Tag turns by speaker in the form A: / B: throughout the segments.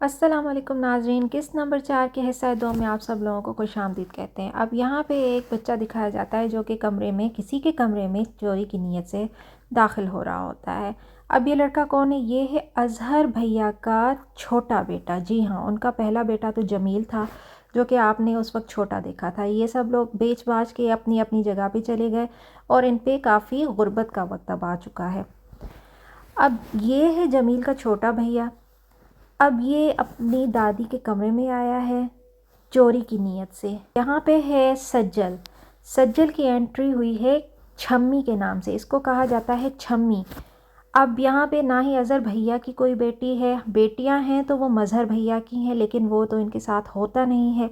A: अस्सलाम वालेकुम नाज़रीन, किस नंबर 4 के हिस्सा 2 में आप सब लोगों को खुशामदीद कहते हैं। अब यहाँ पे एक बच्चा दिखाया जाता है जो कि कमरे में किसी के कमरे में चोरी की नीयत से दाखिल हो रहा होता है। अब ये लड़का कौन है? ये है अज़हर भैया का छोटा बेटा। जी हाँ, उनका पहला बेटा तो जमील था जो कि आपने उस वक्त छोटा देखा था। ये सब लोग बेच बाच के अपनी अपनी जगह पे चले गए और इन पे काफ़ी गुर्बत का वक्त अब आ चुका है। अब ये है जमील का छोटा भैया। अब ये अपनी दादी के कमरे में आया है चोरी की नीयत से। यहाँ पे है सज्जल। सज्जल की एंट्री हुई है छम्मी के नाम से, इसको कहा जाता है छम्मी। अब यहाँ पे ना ही अज़हर भैया की कोई बेटी है, बेटियाँ हैं तो वो मज़हर भैया की हैं, लेकिन वो तो इनके साथ होता नहीं है।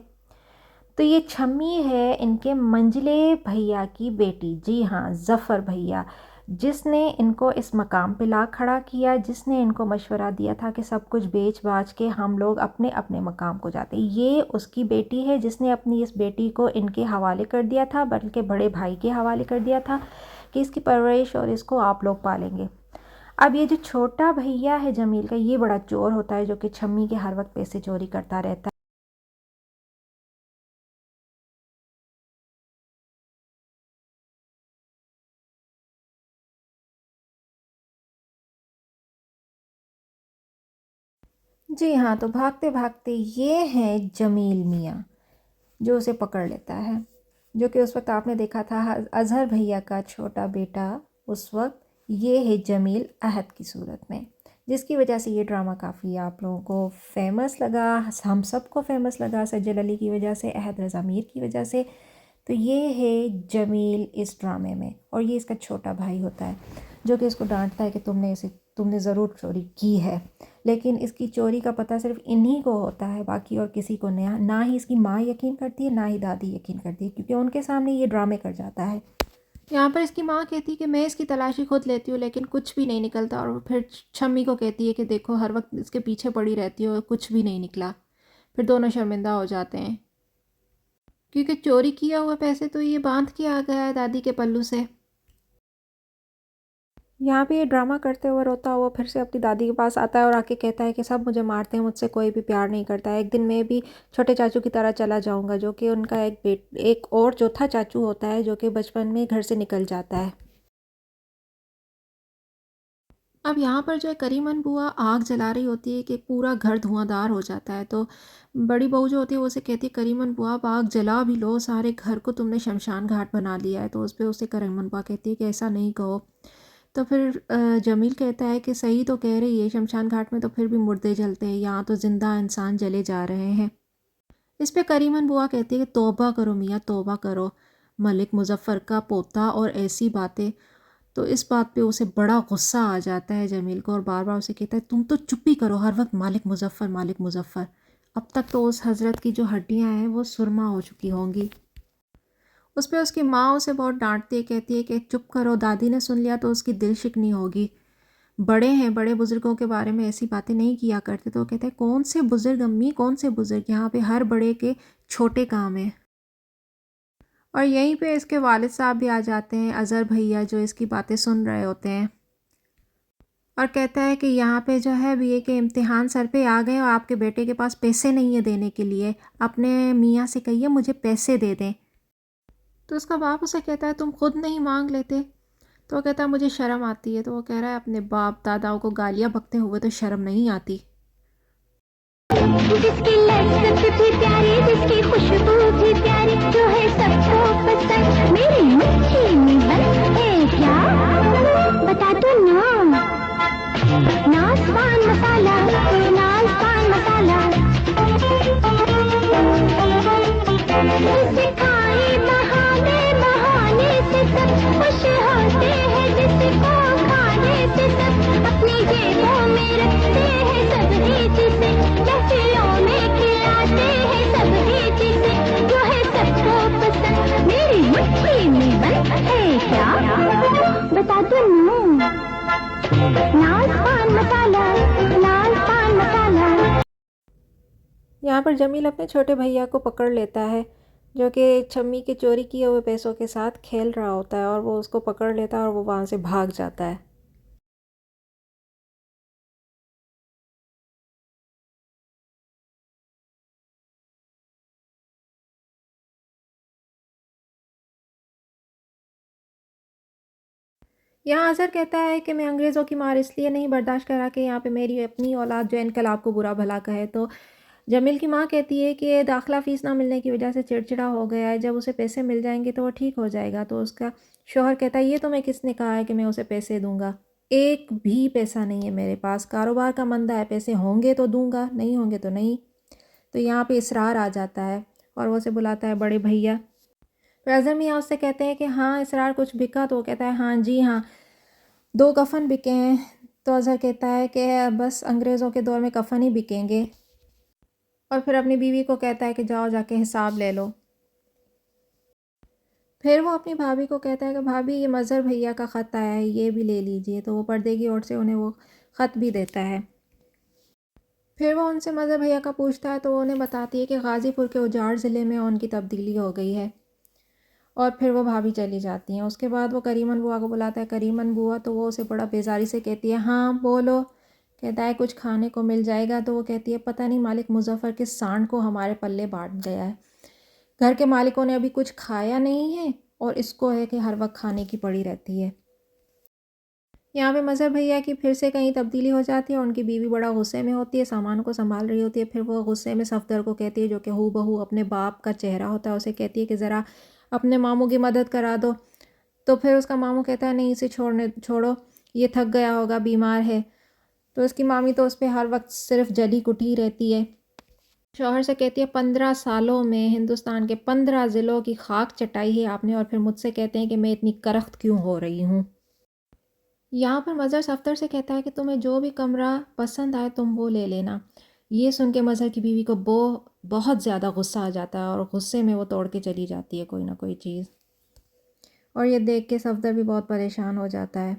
A: तो ये छम्मी है इनके मंजले भैया की बेटी। जी हाँ, ज़फ़र भैया, जिसने इनको इस मकाम पे ला खड़ा किया, जिसने इनको मशवरा दिया था कि सब कुछ बेच बाच के हम लोग अपने अपने मकाम को जाते। ये उसकी बेटी है जिसने अपनी इस बेटी को इनके हवाले कर दिया था, बल्कि बड़े भाई के हवाले कर दिया था कि इसकी परवरिश और इसको आप लोग पालेंगे। अब ये जो छोटा भैया है जमील का, ये बड़ा चोर होता है जो कि छम्मी के हर वक्त पैसे चोरी करता रहता है। जी हाँ, तो भागते भागते ये हैं जमील मियाँ जो उसे पकड़ लेता है, जो कि उस वक्त आपने देखा था अज़हर भैया का छोटा बेटा। उस वक्त ये है जमील अहद की सूरत में, जिसकी वजह से ये ड्रामा काफ़ी आप लोगों को फेमस लगा, हम सबको फेमस लगा, सज्जल अली की वजह से, अहद रज़ा मीर की वजह से। तो ये है जमील इस ड्रामे में, और ये इसका छोटा भाई होता है जो कि इसको डांटता है कि तुमने ज़रूर चोरी की है। लेकिन इसकी चोरी का पता सिर्फ इन्हीं को होता है, बाकी और किसी को नहीं। ना ही इसकी माँ यकीन करती है, ना ही दादी यकीन करती है, क्योंकि उनके सामने ये ड्रामे कर जाता है। यहाँ पर इसकी माँ कहती है कि मैं इसकी तलाशी खुद लेती हूँ, लेकिन कुछ भी नहीं निकलता। और फिर छम्मी को कहती है कि देखो हर वक्त इसके पीछे पड़ी रहती हो, कुछ भी नहीं निकला। फिर दोनों शर्मिंदा हो जाते हैं, क्योंकि चोरी किया हुआ पैसे तो ये बांध के आ गया है दादी के पल्लू से। यहाँ पे ये ड्रामा करते हुए रोता हुआ फिर से अपनी दादी के पास आता है और आके कहता है कि सब मुझे मारते हैं, मुझसे कोई भी प्यार नहीं करता है। एक दिन मैं भी छोटे चाचू की तरह चला जाऊँगा, जो कि उनका एक और चौथा चाचू होता है जो कि बचपन में घर से निकल जाता है। अब यहाँ पर जो है करीमन बुआ आग जला रही होती है कि पूरा घर धुआंधार हो जाता है। तो बड़ी बहू जो होती है वो उसे कहती है, करीमन बुआ आप आग जला भी लो, सारे घर को तुमने शमशान घाट बना लिया है। तो उस पर उसे करीमन बुआ कहती है कि ऐसा नहीं कहो। तो फिर जमील कहता है कि सही तो कह रही है, शमशान घाट में तो फिर भी मुर्दे जलते हैं, यहाँ तो ज़िंदा इंसान जले जा रहे हैं। इस पे करीमन बुआ कहती है कि तौबा करो मियाँ, तौबा करो, मलिक मुजफ्फ़र का पोता और ऐसी बातें। तो इस बात पे उसे बड़ा गुस्सा आ जाता है जमील को, और बार बार उसे कहता है तुम तो चुप ही करो, हर वक्त मालिक मुजफ्फ़र मालिक मुजफ्फ़र। अब तक तो उस हज़रत की जो हड्डियाँ हैं वो सुरमा हो चुकी होंगी। उस पर उसकी माँ उसे बहुत डांटती है, कहती है कि चुप करो, दादी ने सुन लिया तो उसकी दिल शिकनी होगी। बड़े हैं, बड़े बुज़ुर्गों के बारे में ऐसी बातें नहीं किया करते। तो वो कहते हैं कौन से बुज़ुर्ग अम्मी, कौन से बुज़ुर्ग, यहाँ पे हर बड़े के छोटे काम हैं। और यहीं पे इसके वालिद साहब भी आ जाते हैं, अज़हर भैया, जो इसकी बातें सुन रहे होते हैं, और कहता है कि यहाँ पे जो है बीए के इम्तिहान सर पे आ गए और आपके बेटे के पास पैसे नहीं है देने के लिए, अपने मियाँ से कहिए मुझे पैसे दे दें। तो उसका बाप उसे कहता है तुम खुद नहीं मांग लेते। तो वो कहता है मुझे शर्म आती है। तो वो कह रहा है अपने बाप दादाओं को गालियाँ बकते हुए तो शर्म नहीं आती।
B: जिसकी लज्जत भी प्यारी, जिसकी खुशबू भी प्यारी, जो है सबको पसंद, मेरी मच्छी निबंध है क्या, बता दो ना। नाच पान मसाला, नाच पान मसाला, जिसे खाए बहाने बहाने से सब खुश होते हैं, जिसको खाने से सब अपनी जेबों में रखते हैं, सब ही जिसे लहफियों में खिलाते हैं, सब ही जिसे जो है सबको पसंद, मेरी मुट्ठी में बंद है क्या, बता दो ना। नाच पान मसाला, नाच पान मसाला।
A: यहाँ पर जमील अपने छोटे भैया को पकड़ लेता है जो कि छम्मी के चोरी किए हुए पैसों के साथ खेल रहा होता है, और वो उसको पकड़ लेता है और वो वहाँ से भाग जाता है। यहाँ अज़हर कहता है कि मैं अंग्रेज़ों की मार इसलिए नहीं बर्दाश्त करा कि यहाँ पे मेरी अपनी औलाद जो है इनकलाब को बुरा भला कहे। तो जमील की माँ कहती है कि दाखिला फ़ीस ना मिलने की वजह से चिड़चिड़ा हो गया है, जब उसे पैसे मिल जाएंगे तो वो ठीक हो जाएगा। तो उसका शौहर कहता है ये तुम्हें किसने कहा है कि मैं उसे पैसे दूंगा, एक भी पैसा नहीं है मेरे पास, कारोबार का मंदा है, पैसे होंगे तो दूंगा, नहीं होंगे तो नहीं। तो यहाँ पे इसरार आ जाता है और वो उसे बुलाता है बड़े भैया। फिर अज़हर मियाँ उससे कहते हैं कि हाँ इसरार कुछ बिका, तो वो कहता है हाँ जी हाँ 2 कफ़न बिके हैं। तो अज़हर कहता है कि बस अंग्रेज़ों के दौर में कफ़न ही बिकेंगे। और फिर अपनी बीवी को कहता है कि जाओ जाके हिसाब ले लो। फिर वो अपनी भाभी को कहता है कि भाभी ये मज़हर भैया का ख़त आया है, ये भी ले लीजिए। तो वो पर्दे की ओर से उन्हें वो ख़त भी देता है। फिर वो उनसे मज़हर भैया का पूछता है तो वो उन्हें बताती है कि गाज़ीपुर के उजाड़ ज़िले में उनकी तब्दीली हो गई है। और फिर वो भाभी चली जाती हैं। उसके बाद वो करीमन बुआ को बुलाता है। करीमन बुआ तो वो उसे बड़ा बेजारी से कहती है हाँ बोलो। कहता है कुछ खाने को मिल जाएगा। तो वो कहती है पता नहीं मालिक मुजफ़्फ़र किस सांड को हमारे पल्ले बांट गया है, घर के मालिकों ने अभी कुछ खाया नहीं है और इसको है कि हर वक्त खाने की पड़ी रहती है। यहाँ पे मज़हर भैया की फिर से कहीं तब्दीली हो जाती है और उनकी बीवी बड़ा गुस्से में होती है, सामान को संभाल रही होती है। फिर वो गुस्से में सफदर को कहती है, जो कि हू बहू अपने बाप का चेहरा होता है, उसे कहती है कि ज़रा अपने मामू की मदद करा दो। तो फिर उसका मामू कहता है नहीं इसे छोड़ो, ये थक गया होगा, बीमार है। तो उसकी मामी तो उस पर हर वक्त सिर्फ जली कुटी रहती है। शौहर से कहती है 15 सालों में हिंदुस्तान के 15 ज़िलों की खाक चटाई है आपने, और फिर मुझसे कहते हैं कि मैं इतनी करख्त क्यों हो रही हूँ। यहाँ पर मज़हर सफ्दर से कहता है कि तुम्हें जो भी कमरा पसंद आए तुम वो ले लेना। ये सुन के मज़हर की बीवी को बहुत ज़्यादा गुस्सा आ जाता है और गुस्से में वो तोड़ के चली जाती है कोई ना कोई चीज़। और ये देख के सफदर भी बहुत परेशान हो जाता है।